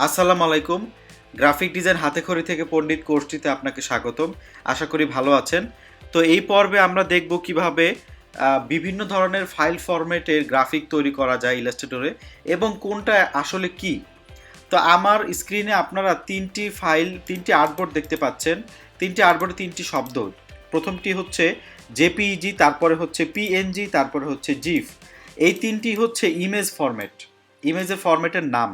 আসসালামু আলাইকুম। Graphic design হাতেখড়ি থেকে পণ্ডিত কোর্সটিতে আপনাকে স্বাগতম। আশা করি ভালো আছেন। তো এই পর্বে আমরা দেখব কিভাবে বিভিন্ন ধরনের ফাইল ফরম্যাটের গ্রাফিক তৈরি করা যায় ইলাস্ট্রেটরে এবং কোনটা আসলে কি। তো আমার স্ক্রিনে আপনারা তিনটি আর্টবোর্ড দেখতে পাচ্ছেন। তিনটি আর্টবোর্ডে তিনটি শব্দ। প্রথমটি হচ্ছে জেপিইজি, তারপরে হচ্ছে পিএনজি, তারপরে হচ্ছে জিফ। এই তিনটি হচ্ছে ইমেজ ফরম্যাট, ইমেজের ফরম্যাটের নাম।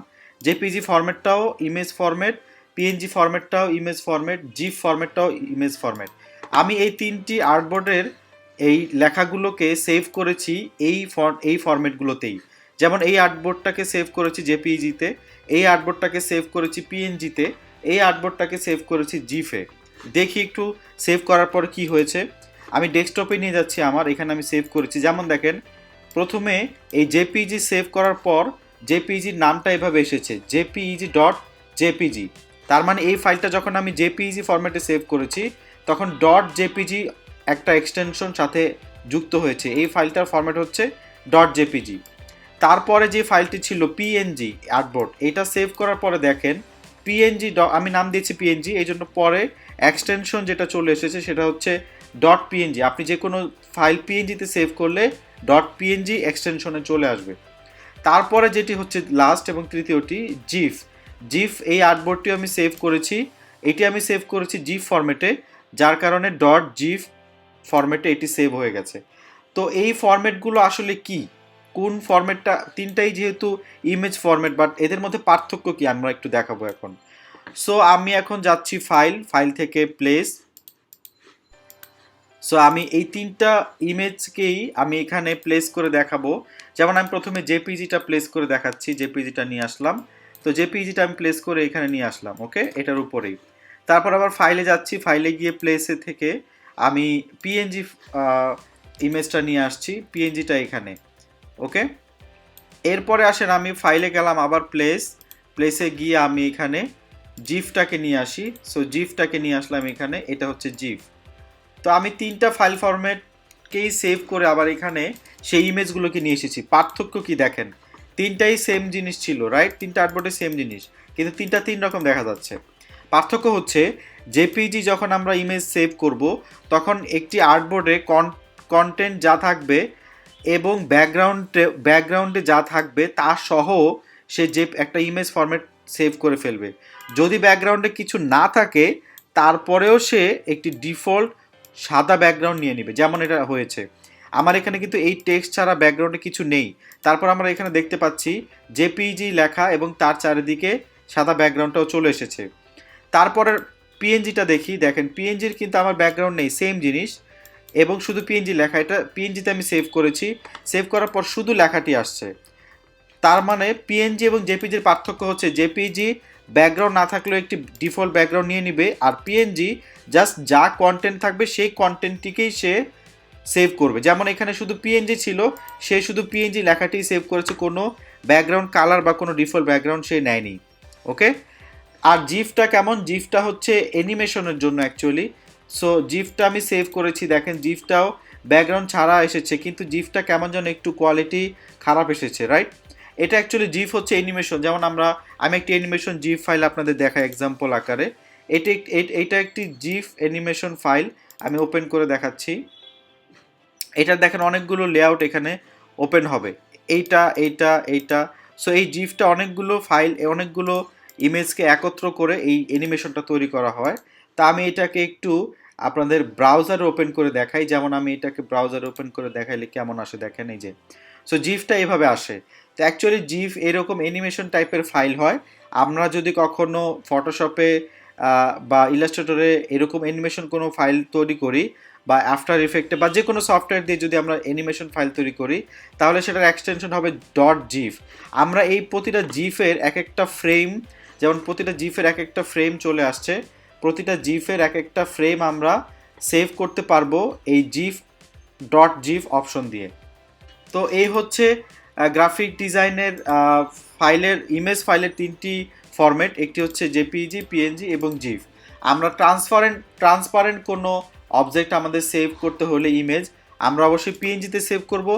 জেপিজি ফরম্যাটটাও ইমেজ ফরম্যাট, পিএনজি ফরম্যাটটাও ইমেজ ফরম্যাট, জিফ ফরম্যাটটাও ইমেজ ফরম্যাট। আমি এই তিনটি আর্টবোর্ডের এই লেখাগুলোকে সেভ করেছি এই ফরম্যাটগুলোতেই। যেমন এই আর্টবোর্ডটাকে সেভ করেছি জেপিইজিতে, এই আর্টবোর্ডটাকে সেভ করেছি পিএনজিতে, এই আর্টবোর্ডটাকে সেভ করেছি জিফে। দেখি একটু সেভ করার পর কি হয়েছে। আমি ডেস্কটপে নিয়ে যাচ্ছি, আমার এখানে আমি সেভ করেছি। যেমন দেখেন, প্রথমে এই জেপিইজি সেভ করার পর জেপিইজির নামটা এভাবে এসেছে, jpeg.jpg। তার মানে এই ফাইলটা যখন আমি জেপিইজি ফরম্যাটে সেভ করেছি তখন .jpg একটা এক্সটেনশন সাথে যুক্ত হয়েছে। এই ফাইলটার ফরম্যাট হচ্ছে .jpg। তারপরে যে ফাইলটি ছিল পিএনজি আর্টবোর্ড, এটা সেভ করার পরে দেখেন পিএনজি, আমি নাম দিয়েছি পিএনজি, এই জন্য পরে এক্সটেনশন যেটা চলে এসেছে সেটা হচ্ছে .png। আপনি যে কোনো ফাইল পিএনজিতে সেভ করলে .png এক্সটেনশনে চলে আসবে। তারপরে যেটি হচ্ছে লাস্ট এবং তৃতীয়টি জিফ। জিফ এই আর্টবোর্ডটিও আমি সেভ করেছি, এটি আমি সেভ করেছি জিফ ফরম্যাটে, যার কারণে .gif ফরম্যাটে এটি সেভ হয়ে গেছে। তো এই ফরম্যাটগুলো আসলে কি, কোন ফরম্যাটটা, তিনটাই যেহেতু ইমেজ ফরম্যাট, বাট এদের মধ্যে পার্থক্য কি আমরা একটু দেখাবো এখন। সো আমি এখন যাচ্ছি ফাইল থেকে প্লেস। সো আমি এই তিনটা ইমেজকেই আমি এখানে প্লেস করে দেখাবো। যেমন আমি প্রথমে জেপিজিটা প্লেস করে দেখাচ্ছি, জেপিজিটা নিয়ে আসলাম। তো জেপিজিটা আমি প্লেস করে এখানে নিয়ে আসলাম, ওকে, এটার উপরেই। তারপর আবার ফাইলে যাচ্ছি, ফাইলে গিয়ে প্লেসে থেকে আমি পিএনজি ইমেজটা নিয়ে আসছি, পিএনজিটা এখানে, ওকে। এরপরে আসেন আমি ফাইলে গেলাম, আবার প্লেসে গিয়ে আমি এখানে জিফটাকে নিয়ে আসি। সো জিফটাকে নিয়ে আসলাম এখানে, এটা হচ্ছে জিফ। তো আমি তিনটা ফাইল ফরম্যাটকেই সেভ করে আবার এখানে সেই ইমেজগুলোকে নিয়ে এসেছি। পার্থক্য কি দেখেন, তিনটাই সেম জিনিস ছিল, রাইট? তিনটা আর্টবোর্ডে সেম জিনিস, কিন্তু তিনটা তিন রকম দেখা যাচ্ছে। পার্থক্য হচ্ছে জেপিজি যখন আমরা ইমেজ সেভ করব তখন একটি আর্টবোর্ডে কন্টেন্ট যা থাকবে এবং ব্যাকগ্রাউন্ডে যা থাকবে তা সহ সে যে একটা ইমেজ ফরম্যাট সেভ করে ফেলবে। যদি ব্যাকগ্রাউন্ডে কিছু না থাকে তারপরেও সে একটি ডিফল্ট সাদা ব্যাকগ্রাউন্ড নিয়ে নেবে, যেমন এটা হয়েছে। আমার এখানে কিন্তু এই টেক্সট ছাড়া ব্যাকগ্রাউন্ডে কিছু নেই, তারপর আমরা এখানে দেখতে পাচ্ছি জেপিজি লেখা এবং তার চারিদিকে সাদা ব্যাকগ্রাউন্ডটাও চলে এসেছে। তারপরের পিএনজিটা দেখি, দেখেন পিএনজির কিন্তু আমার ব্যাকগ্রাউন্ড নেই, সেম জিনিস এবং শুধু পিএনজি লেখা। এটা পিএনজিতে আমি সেভ করেছি, সেভ করার পর শুধু লেখাটি আসছে। তার মানে পিএনজি এবং জেপিজির পার্থক্য হচ্ছে জেপিজি ব্যাকগ্রাউন্ড না থাকলেও একটি ডিফল্ট ব্যাকগ্রাউন্ড নিয়ে নিবে, আর পিএনজি জাস্ট যা কন্টেন্ট থাকবে সেই কন্টেন্টটিকেই সে সেভ করবে। যেমন এখানে শুধু পিএনজি ছিল, সে শুধু পিএনজি লেখাটি সেভ করেছে, কোনো ব্যাকগ্রাউন্ড কালার বা কোনো ডিফল্ট ব্যাকগ্রাউন্ড সে নেয়নি, ওকে। আর জিফটা কেমন, জিফটা হচ্ছে অ্যানিমেশনের জন্য অ্যাকচুয়ালি। সো জিফটা আমি সেভ করেছি, দেখেন জিফটাও ব্যাকগ্রাউন্ড ছাড়া এসেছে, কিন্তু জিফটা কেমন যেন একটু কোয়ালিটি খারাপ এসেছে, রাইট? এটা অ্যাকচুয়ালি জিফ হচ্ছে অ্যানিমেশন। যেমন আমি একটি অ্যানিমেশন জিফ ফাইল আপনাদের দেখাই এক্সাম্পল আকারে। এটা একটি জিফ অ্যানিমেশন ফাইল, আমি ওপেন করে দেখাচ্ছি। এটা দেখেন অনেকগুলো লেআউট এখানে ওপেন হবে, এইটা। সো এই জিফটা অনেকগুলো ফাইল, অনেকগুলো ইমেজকে একত্র করে এই অ্যানিমেশনটা তৈরি করা হয়। তা আমি এটাকে একটু আপনাদের ব্রাউজারে ওপেন করে দেখাই। যেমন আমি এটাকে ব্রাউজারে ওপেন করে দেখাইলে কেমন আসে দেখেন, এই যে। সো জিফটা এভাবে আসে। তো অ্যাকচুয়ালি জিফ এরকম অ্যানিমেশন টাইপের ফাইল হয়। আমরা যদি কখনো ফটোশপে বা ইলাস্ট্রেটরে এরকম অ্যানিমেশন কোনো ফাইল তৈরি করি, বা আফটার ইফেক্টে বা যে কোনো সফটওয়্যার দিয়ে যদি আমরা অ্যানিমেশন ফাইল তৈরি করি, তাহলে সেটার এক্সটেনশন হবে .gif। আমরা এই প্রতিটা জিফের এক একটা ফ্রেম, যেমন প্রতিটা জিফের এক একটা ফ্রেম চলে আসছে, প্রতিটা জিফের এক একটা ফ্রেম আমরা সেভ করতে পারবো এই .gif অপশন দিয়ে। তো এই হচ্ছে গ্রাফিক ডিজাইনের ইমেজ ফাইলের তিনটি ফরম্যাট, একটি হচ্ছে জেপিইজি, পিএনজি এবং জিফ। আমরা ট্রান্সপারেন্ট কোনো অবজেক্ট আমাদের সেভ করতে হলে ইমেজ, আমরা অবশ্যই পিএনজিতে সেভ করব।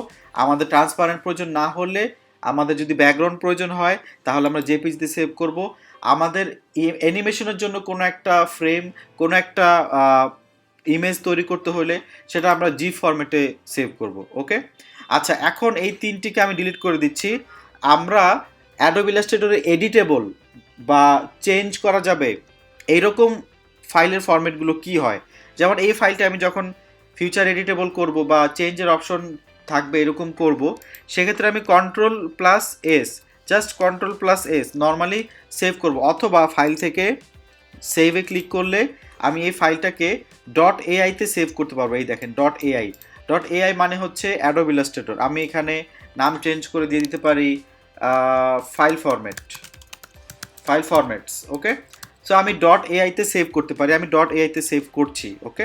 আমাদের ট্রান্সপারেন্ট প্রয়োজন না হলে আমাদের যদি ব্যাকগ্রাউন্ড প্রয়োজন হয় তাহলে আমরা জেপিজিতে সেভ করব। আমাদের অ্যানিমেশনের জন্য কোনো একটা ফ্রেম, কোনো একটা ইমেজ তৈরি করতে হলে সেটা আমরা জি ফরম্যাটে সেভ করব। ওকে, আচ্ছা এখন এই তিনটিকে আমি ডিলিট করে দিচ্ছি। আমরা অ্যাডোব ইলাস্ট্রেটরে এডিটেবল বা চেঞ্জ করা যাবে এইরকম ফাইলের ফরম্যাটগুলো কি হয়, যেমন এই ফাইলটা আমি যখন ফিউচার এডিটেবল করব বা চেঞ্জের অপশন থাকবে এরকম করব, সেক্ষেত্রে আমি কন্ট্রোল+S, জাস্ট কন্ট্রোল+S নর্মালি সেভ করব, অথবা ফাইল থেকে সেভে ক্লিক করলে আমি এই ফাইলটাকে .ai-তে সেভ করতে পারবো। এই দেখেন .ai, .ai মানে হচ্ছে অ্যাডোব ইলাস্ট্রেটর। আমি এখানে নাম চেঞ্জ করে দিয়ে দিতে পারি ফাইল ফরম্যাটস। ওকে, সো আমি .ai-তে সেভ করতে পারি, আমি .ai-তে সেভ করছি। ওকে,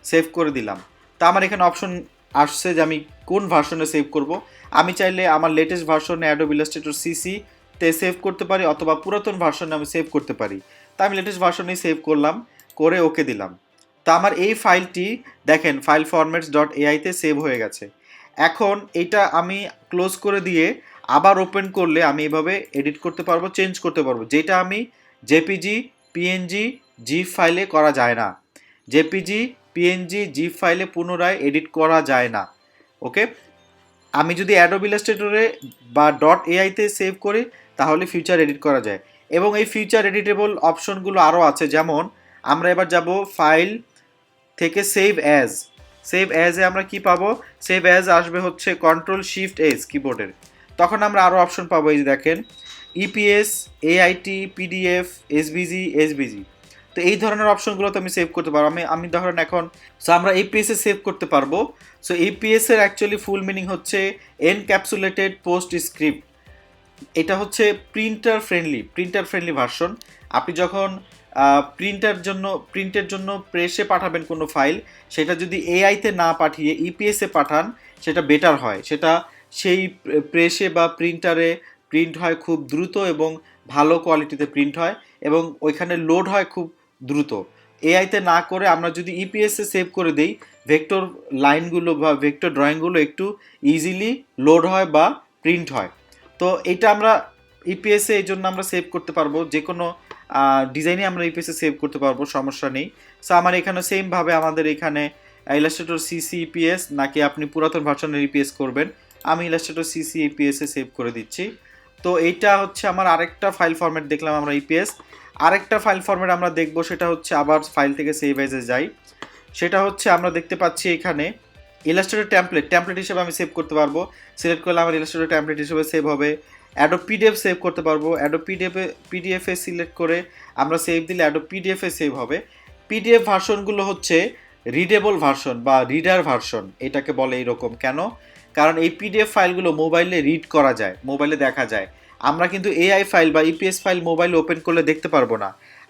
সেভ করে দিলাম। তা আমার এখানে অপশন আসছে যে আমি কোন ভার্সনে সেভ করব। আমি চাইলে আমার লেটেস্ট ভার্সনে অ্যাডোব ইলাস্ট্রেটর CC-তে সেভ করতে পারি, অথবা পুরাতন ভার্সনে আমি সেভ করতে পারি। তা আমি লেটেস্ট ভার্সনেই সেভ করলাম, করে ওকে দিলাম। তা আমার এই ফাইলটি দেখেন ফাইল ফরম্যাটস .ai-তে সেভ হয়ে গেছে। এখন এটা আমি ক্লোজ করে দিয়ে আবার ওপেন করলে আমি এভাবে এডিট করতে পারবো, চেঞ্জ করতে পারবো, যেটা আমি জেপিজি, পিএনজি, জিপ ফাইলে করা যায় না। জেপিজি, পিএনজি, জিপ ফাইলে পুনরায় এডিট করা যায় না। ওকে, আমি যদি অ্যাডোব ইলাস্ট্রেটরে বা .ai-তে সেভ করি তাহলে ফিউচার এডিট করা যায়। এবং এই ফিউচার এডিটেবল অপশনগুলো আরও আছে, যেমন আমরা এবার যাব ফাইল থেকে সেভ অ্যাজে আমরা কি পাবো, সেভ অ্যাজ আসবে হচ্ছে Ctrl+Shift+S কিবোর্ডের। তখন আমরা আরও অপশন পাবো, এই যে দেখেন ইপিএস, AIT, PDF, SVG। তো এই ধরনের অপশনগুলো তো আমি সেভ করতে পারবো। আমি ধরেন এখন সো আমরা এপিএসে সেভ করতে পারবো। সো এপিএস এর অ্যাকচুয়ালি ফুল মিনিং হচ্ছে এনক্যাপসুলেটেড পোস্ট স্ক্রিপ্ট। এটা হচ্ছে প্রিন্টার ফ্রেন্ডলি ভার্সন। আপনি যখন প্রিন্টের জন্য প্রেসে পাঠাবেন কোনো ফাইল, সেটা যদি এআইতে না পাঠিয়ে ইপিএসে পাঠান সেটা বেটার হয়। সেটা সেই প্রেসে বা প্রিন্টারে প্রিন্ট হয় খুব দ্রুত এবং ভালো কোয়ালিটিতে প্রিন্ট হয়, এবং ওইখানে লোড হয় খুব দ্রুত। এআইতে না করে আমরা যদি ইপিএসে সেভ করে দেই, ভেক্টর লাইনগুলো বা ভেক্টর ড্রয়িংগুলো একটু ইজিলি লোড হয় বা প্রিন্ট হয়। তো এটা আমরা ইপিএসে এই জন্য আমরা সেভ করতে পারবো, যে কোনো ডিজাইনে আমরা ইপিএসে সেভ করতে পারবো, সমস্যা নেই। সো আমার এখানে সেমভাবে আমাদের এখানে ইলাস্ট্রেটর সিসি ইপিএস নাকি আপনি পুরাতন ভার্সনের ইপিএস করবেন, আমি ইলাস্ট্রেটর সিসি ইপিএসে সেভ করে দিচ্ছি। তো এইটা হচ্ছে আমার আরেকটা ফাইল ফরম্যাট দেখলাম আমরা ইপিএস। আরেকটা ফাইল ফরম্যাট আমরা দেখবো, সেটা হচ্ছে আবার ফাইল থেকে সেভ এজে যাই। সেটা হচ্ছে আমরা দেখতে পাচ্ছি এখানে ইলাস্ট্রেটর টেমপ্লেট হিসেবে আমি সেভ করতে পারবো। সিলেক্ট করলে আমার ইলাস্ট্রেটর টেমপ্লেট হিসেবে সেভ হবে। অ্যাডোব পিডিএফ সেভ করতে পারবো, অ্যাডোব পিডিএফে সিলেক্ট করে আমরা সেভ দিলে অ্যাডোব পিডিএফে সেভ হবে। পিডিএফ ভার্সনগুলো হচ্ছে রিডেবল ভার্সন বা রিডার ভার্সন, এটাকে বলে এইরকম কেন, কারণ এই পিডিএফ ফাইলগুলো মোবাইলে রিড করা যায়, মোবাইলে দেখা যায়। আমরা কিন্তু এআই ফাইল বা ইপিএস ফাইল মোবাইলে ওপেন করলে দেখতে পারবো না।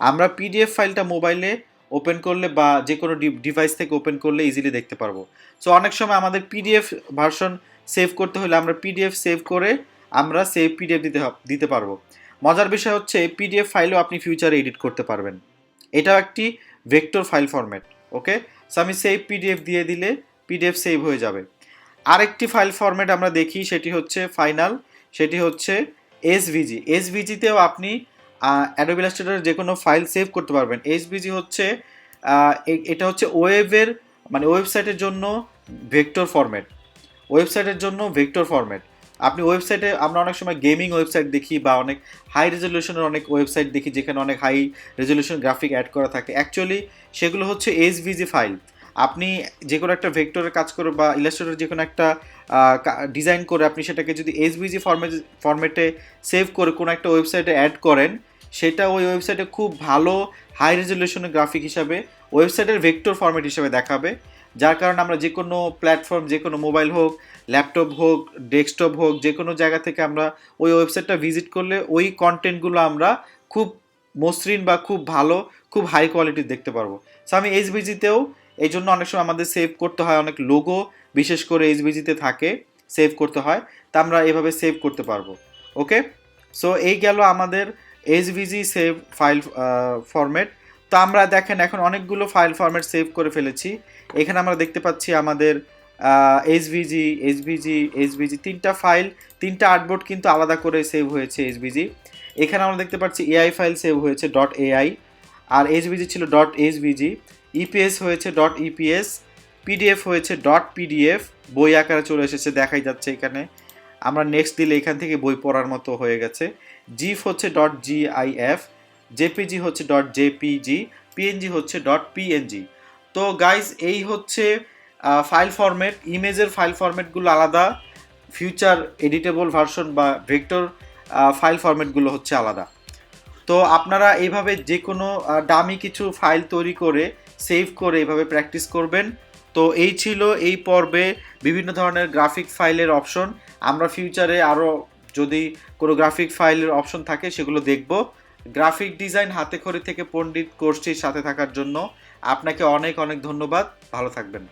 আমরা পিডিএফ ফাইলটা মোবাইলে ওপেন করলে বা যে কোনো ডিভাইস থেকে ওপেন করলে ইজিলি দেখতে পারবো। সো অনেক সময় আমাদের পিডিএফ ভার্সন সেভ করতে হলে আমরা পিডিএফ সেভ করে আমরা সেভ পিডিএফ দিতে পারবো। মজার বিষয় হচ্ছে পিডিএফ ফাইলও আপনি ফিউচারে এডিট করতে পারবেন। এটাও একটি ভেক্টর ফাইল ফরম্যাট। ওকে, সো আমি সেভ পিডিএফ দিয়ে দিলে পিডিএফ সেভ হয়ে যাবে। আরেকটি ফাইল ফরম্যাট আমরা দেখি, সেটি হচ্ছে ফাইনাল, সেটি হচ্ছে এসভিজিতেও আপনি অ্যাডোব ইলাস্ট্রেটরের যে কোনো ফাইল সেভ করতে পারবেন। এসভিজি হচ্ছে এটা হচ্ছে ওয়েবের মানে ওয়েবসাইটের জন্য ভেক্টর ফরম্যাট। আপনি ওয়েবসাইটে আমরা অনেক সময় গেমিং ওয়েবসাইট দেখি বা অনেক হাই রেজলিউশনের অনেক ওয়েবসাইট দেখি যেখানে অনেক হাই রেজলিউশন গ্রাফিক অ্যাড করা থাকে, অ্যাকচুয়ালি সেগুলো হচ্ছে এসভিজি ফাইল। আপনি যে কোনো একটা ভেক্টরের কাজ করে বা ইলাস্ট্রেটর যে কোনো একটা ডিজাইন করে আপনি সেটাকে যদি এসভিজি ফরম্যাটে সেভ করে কোনো একটা ওয়েবসাইটে অ্যাড করেন, সেটা ওই ওয়েবসাইটে খুব ভালো হাই রেজলিউশনের গ্রাফিক হিসাবে ওয়েবসাইটের ভেক্টর ফরম্যাট হিসেবে দেখাবে। যার কারণে আমরা যে কোনো প্ল্যাটফর্ম, যে কোনো মোবাইল হোক, ল্যাপটপ হোক, ডেস্কটপ হোক, যে কোনো জায়গা থেকে আমরা ওই ওয়েবসাইটটা ভিজিট করলে ওই কন্টেন্টগুলো আমরা খুব মসৃণ বা খুব ভালো, খুব হাই কোয়ালিটির দেখতে পারবো। সো আমি এইচবিজিতেও এই জন্য অনেক সময় আমাদের সেভ করতে হয়, অনেক লোগো বিশেষ করে এইচবিজিতে থাকে, সেভ করতে হয়, তা আমরা এভাবে সেভ করতে পারবো। ওকে, সো এই গেল আমাদের এইচভিজি সেভ ফাইল ফরম্যাট। তো আমরা দেখেন এখন অনেকগুলো ফাইল ফরম্যাট সেভ করে ফেলেছি। এখানে আমরা দেখতে পাচ্ছি আমাদের এসভিজি এসভিজি এসভিজি তিনটা ফাইল, তিনটা আর্টবোর্ড কিন্তু আলাদা করে সেভ হয়েছে এসভিজি। এখানে আমরা দেখতে পাচ্ছি এআই ফাইল সেভ হয়েছে ডট এআই, আর এসভিজি ছিল ডট এসভিজি, ইপিএস হয়েছে ডট ইপিএস, পিডিএফ হয়েছে ডট পিডিএফ, বই আকারে চলে এসেছে দেখাই যাচ্ছে এখানে। আমরা নেক্সট দিলে এখান থেকে বই পড়ার মতো হয়ে গেছে। জিফ হচ্ছে ডট জিআইএফ, জেপিজি হচ্ছে ডট জেপিজি, পিএনজি হচ্ছে ডট পিএনজি। তো গাইজ এই হচ্ছে ফাইল ফরম্যাট। ইমেজের ফাইল ফরম্যাটগুলো আলাদা, ফিউচার এডিটেবল ভার্সন বা ভেক্টর ফাইল ফরম্যাটগুলো হচ্ছে আলাদা। তো আপনারা এইভাবে যে কোনো ডামি কিছু ফাইল তৈরি করে সেভ করে এইভাবে প্র্যাকটিস করবেন। তো এই ছিল এই পর্বে বিভিন্ন ধরনের গ্রাফিক ফাইলের অপশন। আমরা ফিউচারে আরও যদি কোনো গ্রাফিক ফাইলের অপশন থাকে সেগুলো দেখব। গ্রাফিক ডিজাইন হাতেখড়ি থেকে পণ্ডিত কোর্সটির সাথে থাকার জন্য আপনাকে অনেক অনেক ধন্যবাদ। ভালো থাকবেন।